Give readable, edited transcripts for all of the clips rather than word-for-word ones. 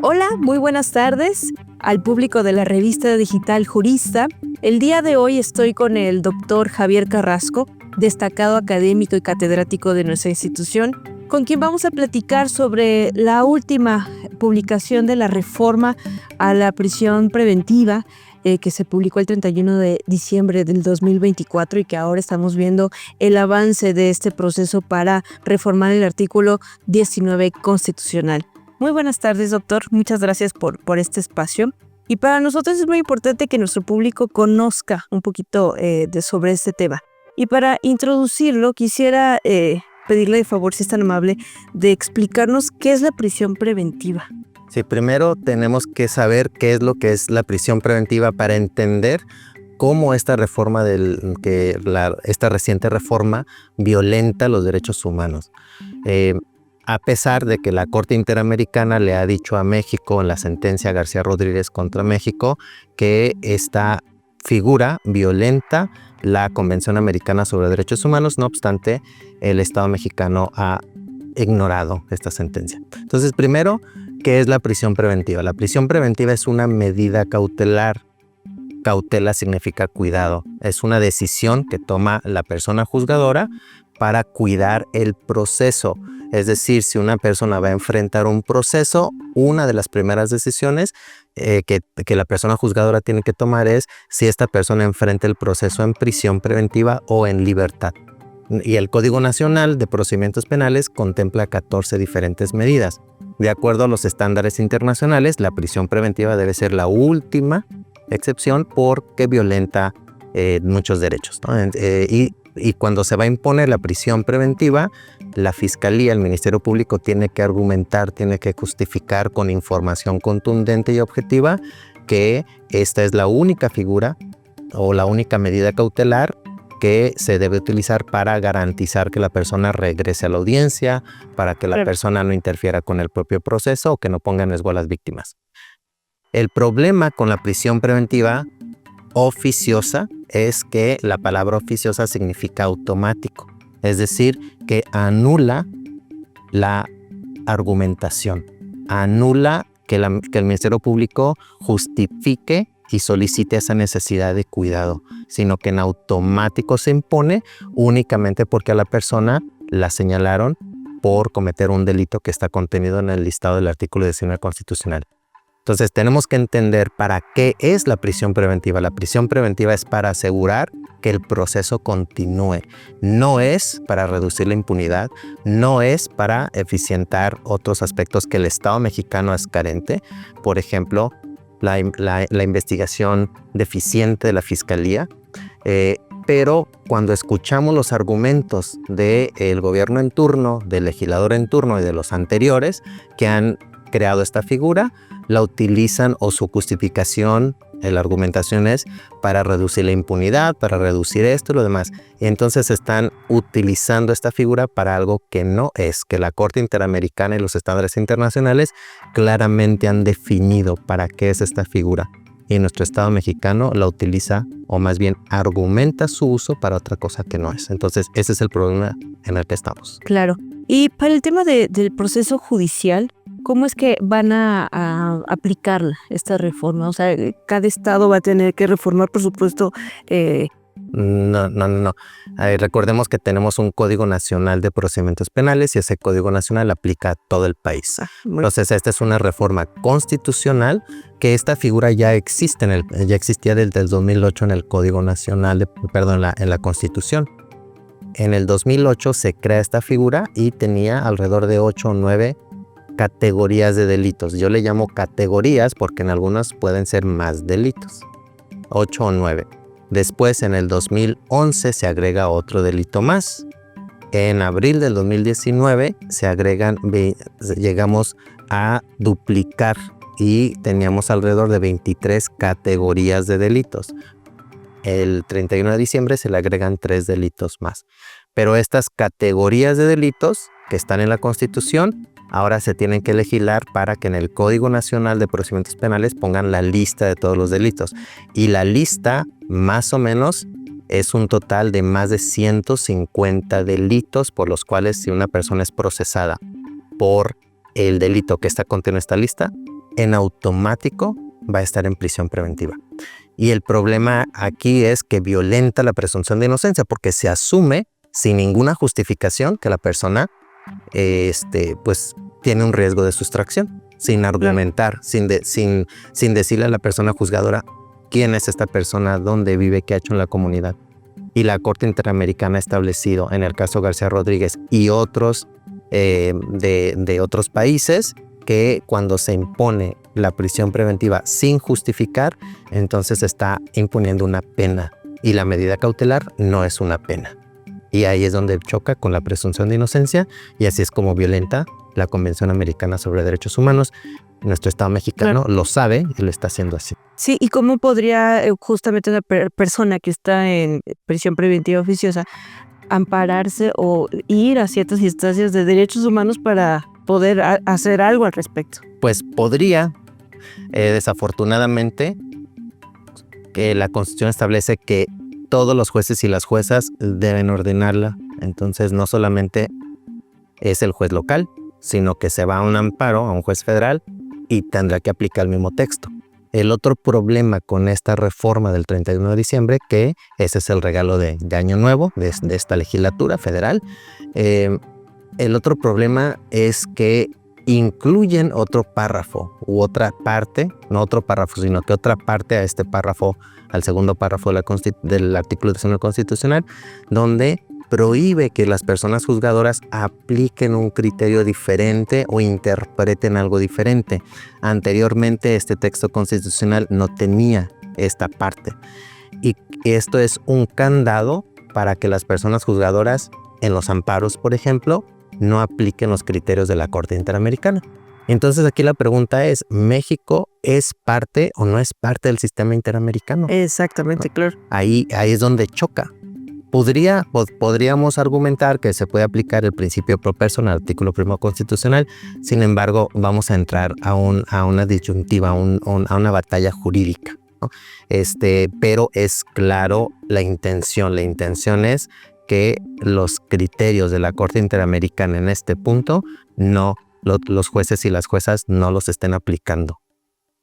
Hola, muy buenas tardes al público de la revista digital Jurista. El día de hoy estoy con el doctor Javier Carrasco, destacado académico y catedrático de nuestra institución, con quien vamos a platicar sobre la última publicación de la reforma a la prisión preventiva que se publicó el 31 de diciembre del 2024 y que ahora estamos viendo el avance de este proceso para reformar el artículo 19 constitucional. Muy buenas tardes, doctor. Muchas gracias por este espacio. Y para nosotros es muy importante que nuestro público conozca un poquito sobre este tema. Y para introducirlo, quisiera pedirle de favor, si es tan amable, de explicarnos qué es la prisión preventiva. Sí, primero tenemos que saber qué es lo que es la prisión preventiva para entender cómo esta reforma esta reciente reforma violenta los derechos humanos. A pesar de que la Corte Interamericana le ha dicho a México en la sentencia García Rodríguez contra México que esta figura violenta la Convención Americana sobre Derechos Humanos, no obstante, el Estado mexicano ha ignorado esta sentencia. Entonces, primero, ¿qué es la prisión preventiva? La prisión preventiva es una medida cautelar. Cautela significa cuidado. Es una decisión que toma la persona juzgadora para cuidar el proceso. Es decir, si una persona va a enfrentar un proceso, una de las primeras decisiones que la persona juzgadora tiene que tomar es si esta persona enfrenta el proceso en prisión preventiva o en libertad. Y el Código Nacional de Procedimientos Penales contempla 14 diferentes medidas. De acuerdo a los estándares internacionales, la prisión preventiva debe ser la última excepción porque violenta muchos derechos, ¿no? Y cuando se va a imponer la prisión preventiva, la Fiscalía, el Ministerio Público tiene que argumentar, tiene que justificar con información contundente y objetiva que esta es la única figura o la única medida cautelar que se debe utilizar para garantizar que la persona regrese a la audiencia, para que la persona no interfiera con el propio proceso o que no ponga en riesgo a las víctimas. El problema con la prisión preventiva oficiosa es que la palabra oficiosa significa automático, es decir, que anula la argumentación, anula que el Ministerio Público justifique y solicite esa necesidad de cuidado, sino que en automático se impone únicamente porque a la persona la señalaron por cometer un delito que está contenido en el listado del artículo 19 constitucional. Entonces tenemos que entender para qué es la prisión preventiva. La prisión preventiva es para asegurar que el proceso continúe. No es para reducir la impunidad, no es para eficientar otros aspectos que el Estado mexicano es carente. Por ejemplo, la investigación deficiente de la Fiscalía, pero cuando escuchamos los argumentos del gobierno en turno, del legislador en turno y de los anteriores que han creado esta figura, la utilizan o su justificación, la argumentación es para reducir la impunidad, para reducir esto y lo demás. Y entonces están utilizando esta figura para algo que no es, que la Corte Interamericana y los estándares internacionales claramente han definido para qué es esta figura. Y nuestro Estado mexicano la utiliza, o más bien argumenta su uso para otra cosa que no es. Entonces ese es el problema en el que estamos. Claro. Y para el tema del proceso judicial, ¿cómo es que van a aplicar esta reforma? O sea, cada estado va a tener que reformar, por supuesto. No. Recordemos que tenemos un Código Nacional de Procedimientos Penales y ese Código Nacional aplica a todo el país. Entonces, esta es una reforma constitucional que esta figura ya existe, ya existía desde el 2008 en el Código Nacional, en la Constitución. En el 2008 se crea esta figura y tenía alrededor de 8 o 9 categorías de delitos. Yo le llamo categorías porque en algunas pueden ser más delitos, 8 o 9. Después, en el 2011, se agrega otro delito más. En abril del 2019 llegamos a duplicar y teníamos alrededor de 23 categorías de delitos. El 31 de diciembre se le agregan 3 delitos más. Pero estas categorías de delitos que están en la Constitución ahora se tienen que legislar para que en el Código Nacional de Procedimientos Penales pongan la lista de todos los delitos. Y la lista más o menos es un total de más de 150 delitos por los cuales si una persona es procesada por el delito que está contenido en esta lista, en automático va a estar en prisión preventiva. Y el problema aquí es que violenta la presunción de inocencia porque se asume sin ninguna justificación que la persona pues tiene un riesgo de sustracción, sin argumentar, sin decirle a la persona juzgadora quién es esta persona, dónde vive, qué ha hecho en la comunidad. Y la Corte Interamericana ha establecido en el caso García Rodríguez y otros de otros países que cuando se impone la prisión preventiva sin justificar, entonces se está imponiendo una pena y la medida cautelar no es una pena. Y ahí es donde choca con la presunción de inocencia y así es como violenta la Convención Americana sobre Derechos Humanos. Nuestro Estado mexicano lo sabe y lo está haciendo así. Sí, ¿y cómo podría justamente una persona que está en prisión preventiva oficiosa ampararse o ir a ciertas instancias de derechos humanos para poder hacer algo al respecto? Pues podría, desafortunadamente, que la Constitución establece que todos los jueces y las juezas deben ordenarla. Entonces no solamente es el juez local, sino que se va a un amparo, a un juez federal, y tendrá que aplicar el mismo texto. El otro problema con esta reforma del 31 de diciembre, que ese es el regalo de Año Nuevo de esta legislatura federal, el otro problema es que incluyen otro párrafo u otra parte, no otro párrafo, sino que otra parte a este párrafo, al segundo párrafo del artículo 19 constitucional, donde prohíbe que las personas juzgadoras apliquen un criterio diferente o interpreten algo diferente. Anteriormente este texto constitucional no tenía esta parte. Y esto es un candado para que las personas juzgadoras en los amparos, por ejemplo, no apliquen los criterios de la Corte Interamericana. Entonces aquí la pregunta es, ¿México es parte o no es parte del sistema interamericano? Exactamente, claro. Ahí es donde choca. Podríamos argumentar que se puede aplicar el principio pro persona, artículo 1 constitucional. Sin embargo, vamos a entrar a una disyuntiva, a una batalla jurídica, ¿no? Pero es claro la intención. La intención es que los criterios de la Corte Interamericana en este punto los jueces y las juezas no los estén aplicando.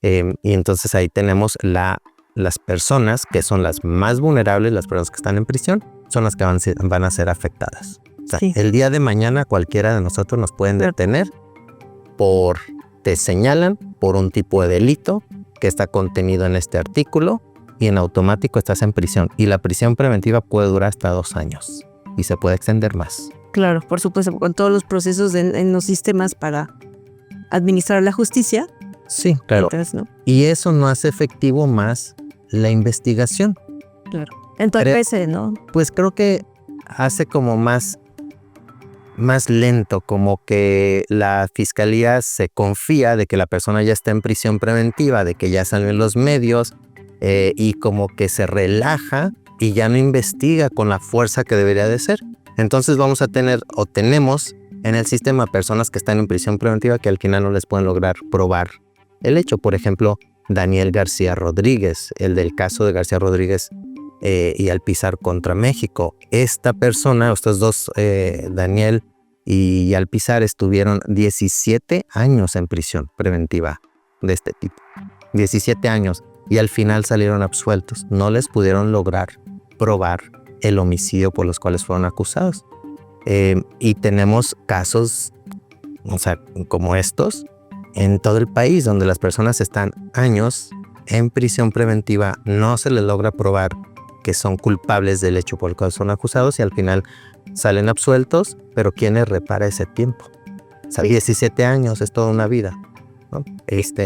Y entonces ahí tenemos las personas que son las más vulnerables, las personas que están en prisión, son las que van a ser afectadas. O sea, sí. El día de mañana cualquiera de nosotros nos pueden detener te señalan por un tipo de delito que está contenido en este artículo y en automático estás en prisión. Y la prisión preventiva puede durar hasta 2 años y se puede extender más. Claro, por supuesto, con todos los procesos en los sistemas para administrar la justicia. Sí, claro. Entonces, ¿no? Y eso no hace efectivo más la investigación. Claro. Entonces, ¿no? Pues creo que hace como más lento, como que la fiscalía se confía de que la persona ya está en prisión preventiva, de que ya salió en los medios y como que se relaja y ya no investiga con la fuerza que debería de ser. Entonces vamos a tener o tenemos en el sistema personas que están en prisión preventiva que al final no les pueden lograr probar el hecho. Por ejemplo, Daniel García Rodríguez, el del caso de García Rodríguez y Alpizar contra México. Esta persona, estos dos, Daniel y Alpizar, estuvieron 17 años en prisión preventiva de este tipo. 17 años y al final salieron absueltos. No les pudieron lograr probar el homicidio por los cuales fueron acusados. Y tenemos casos, o sea, como estos en todo el país, donde las personas están años en prisión preventiva, no se les logra probar que son culpables del hecho por el cual son acusados y al final salen absueltos, pero ¿quién les repara ese tiempo? O sea, 17 años es toda una vida, ¿no?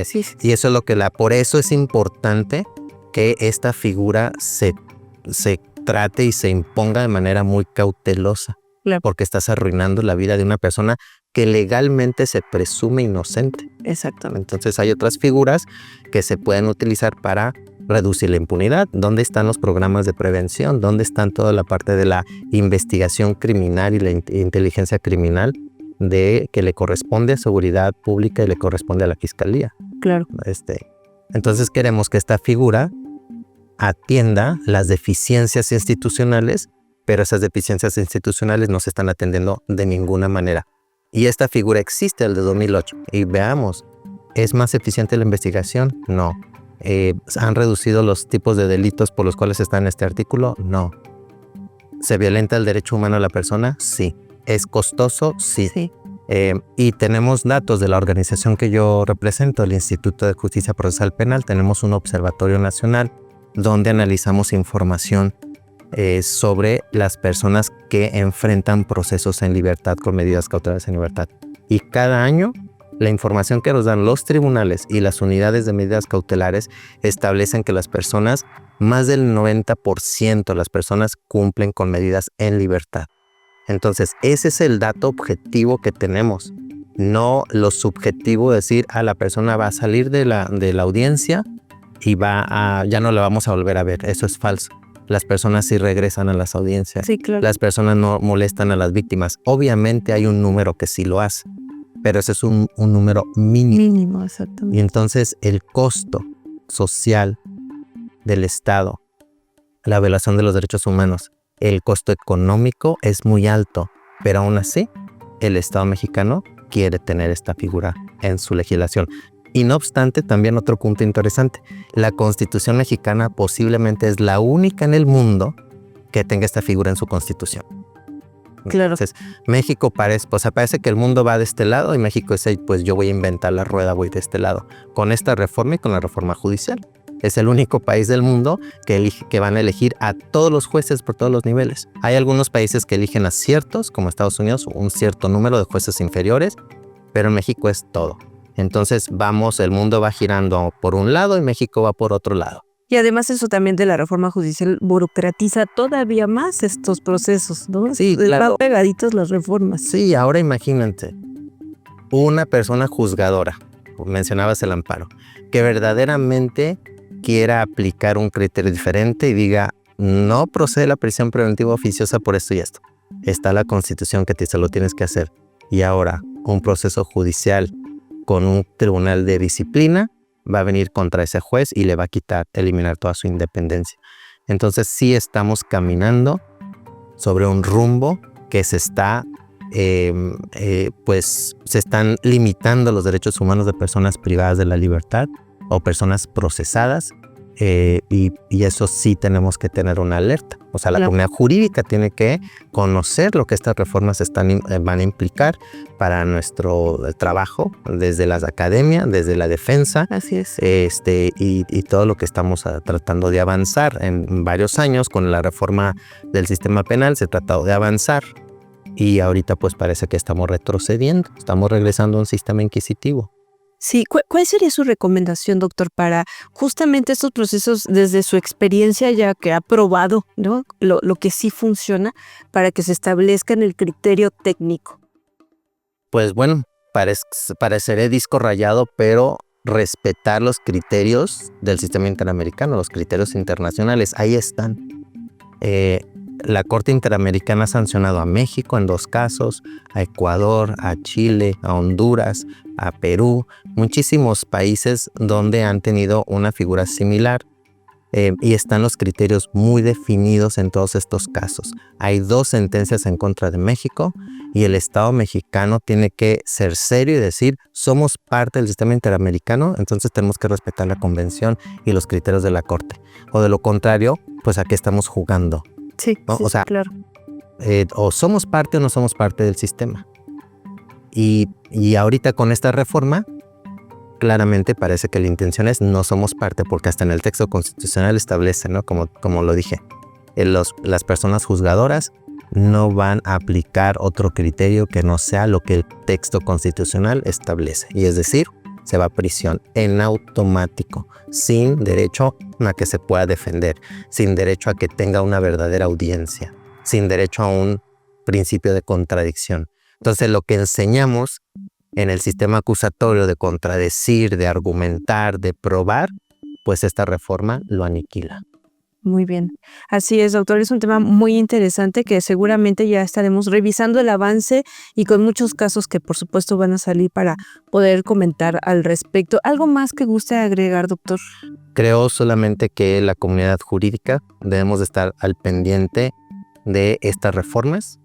Sí. Y eso es lo que por eso es importante que esta figura se trate y se imponga de manera muy cautelosa, claro, porque estás arruinando la vida de una persona que legalmente se presume inocente. Exactamente. Entonces hay otras figuras que se pueden utilizar para reducir la impunidad. ¿Dónde están los programas de prevención? ¿Dónde están toda la parte de la investigación criminal y la inteligencia criminal que le corresponde a seguridad pública y le corresponde a la fiscalía? Claro. Entonces queremos que esta figura atienda las deficiencias institucionales, pero esas deficiencias institucionales no se están atendiendo de ninguna manera. Y esta figura existe desde 2008. Y veamos, ¿es más eficiente la investigación? No. ¿Han reducido los tipos de delitos por los cuales está en este artículo? No. ¿Se violenta el derecho humano a la persona? Sí. ¿Es costoso? Sí. Sí. Y tenemos datos de la organización que yo represento, el Instituto de Justicia Procesal Penal. Tenemos un observatorio nacional donde analizamos información sobre las personas que enfrentan procesos en libertad con medidas cautelares en libertad. Y cada año la información que nos dan los tribunales y las unidades de medidas cautelares establecen que las personas, más del 90% de las personas cumplen con medidas en libertad. Entonces, ese es el dato objetivo que tenemos, no lo subjetivo de decir, la persona va a salir de la audiencia y ya no la vamos a volver a ver. Eso es falso. Las personas sí regresan a las audiencias. Sí, claro. Las personas no molestan a las víctimas. Obviamente hay un número que sí lo hace, pero ese es un número mínimo. Mínimo, exactamente. Y entonces el costo social del Estado, la violación de los derechos humanos, el costo económico es muy alto, pero aún así el Estado mexicano quiere tener esta figura en su legislación. Y no obstante, también otro punto interesante, la Constitución mexicana posiblemente es la única en el mundo que tenga esta figura en su Constitución. Claro. Entonces, México parece que el mundo va de este lado y México dice, pues yo voy a inventar la rueda, voy de este lado. Con esta reforma y con la reforma judicial. Es el único país del mundo que van a elegir a todos los jueces por todos los niveles. Hay algunos países que eligen a ciertos, como Estados Unidos, un cierto número de jueces inferiores, pero en México es todo. Entonces el mundo va girando por un lado y México va por otro lado. Y además eso también de la reforma judicial burocratiza todavía más estos procesos, ¿no? Sí, claro. Van pegaditos las reformas. Sí, ahora imagínate, una persona juzgadora, mencionabas el amparo, que verdaderamente quiera aplicar un criterio diferente y diga, no procede la prisión preventiva oficiosa por esto y esto. Está la Constitución que te dice lo tienes que hacer. Y ahora un proceso judicial con un tribunal de disciplina va a venir contra ese juez y le va a eliminar toda su independencia. Entonces sí estamos caminando sobre un rumbo que se está, se están limitando los derechos humanos de personas privadas de la libertad o personas procesadas, y eso sí tenemos que tener una alerta. O sea, la comunidad jurídica tiene que conocer lo que estas reformas van a implicar para nuestro trabajo, desde las academias, desde la defensa. Así es. Y todo lo que estamos tratando de avanzar en varios años con la reforma del sistema penal, se ha tratado de avanzar y ahorita pues parece que estamos retrocediendo, estamos regresando a un sistema inquisitivo. Sí, ¿cuál sería su recomendación, doctor, para justamente estos procesos desde su experiencia ya que ha probado, ¿no? lo que sí funciona para que se establezca en el criterio técnico? Pues bueno, pareceré disco rayado, pero respetar los criterios del sistema interamericano, los criterios internacionales, ahí están. La Corte Interamericana ha sancionado a México en 2 casos, a Ecuador, a Chile, a Honduras, a Perú, muchísimos países donde han tenido una figura similar, y están los criterios muy definidos en todos estos casos. Hay 2 sentencias en contra de México y el Estado mexicano tiene que ser serio y decir, somos parte del sistema interamericano, entonces tenemos que respetar la convención y los criterios de la Corte. O de lo contrario, pues aquí estamos jugando. Sí, ¿no? sí, o sea, claro. O somos parte o no somos parte del sistema. Y ahorita con esta reforma, claramente parece que la intención es no somos parte, porque hasta en el texto constitucional establece, ¿no? Como lo dije, las personas juzgadoras no van a aplicar otro criterio que no sea lo que el texto constitucional establece. Y es decir, se va a prisión en automático, sin derecho a que se pueda defender, sin derecho a que tenga una verdadera audiencia, sin derecho a un principio de contradicción. Entonces, lo que enseñamos en el sistema acusatorio de contradecir, de argumentar, de probar, pues esta reforma lo aniquila. Muy bien. Así es, doctor. Es un tema muy interesante que seguramente ya estaremos revisando el avance y con muchos casos que por supuesto van a salir para poder comentar al respecto. ¿Algo más que guste agregar, doctor? Creo solamente que la comunidad jurídica debemos de estar al pendiente de estas reformas,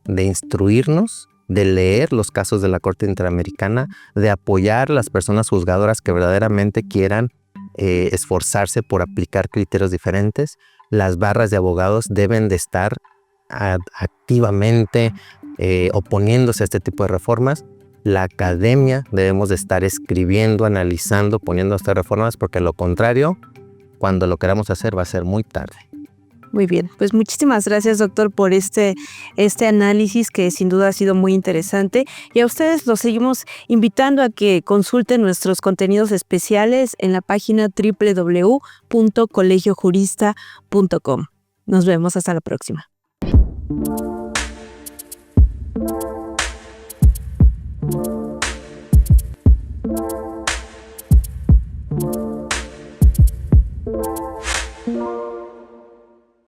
de instruirnos, de leer los casos de la Corte Interamericana, de apoyar a las personas juzgadoras que verdaderamente quieran esforzarse por aplicar criterios diferentes. Las barras de abogados deben de estar activamente oponiéndose a este tipo de reformas. La academia debemos de estar escribiendo, analizando, poniendo estas reformas, porque lo contrario, cuando lo queramos hacer va a ser muy tarde. Muy bien, pues muchísimas gracias, doctor, por este análisis que sin duda ha sido muy interesante. Y a ustedes los seguimos invitando a que consulten nuestros contenidos especiales en la página www.colegiojurista.com. Nos vemos hasta la próxima.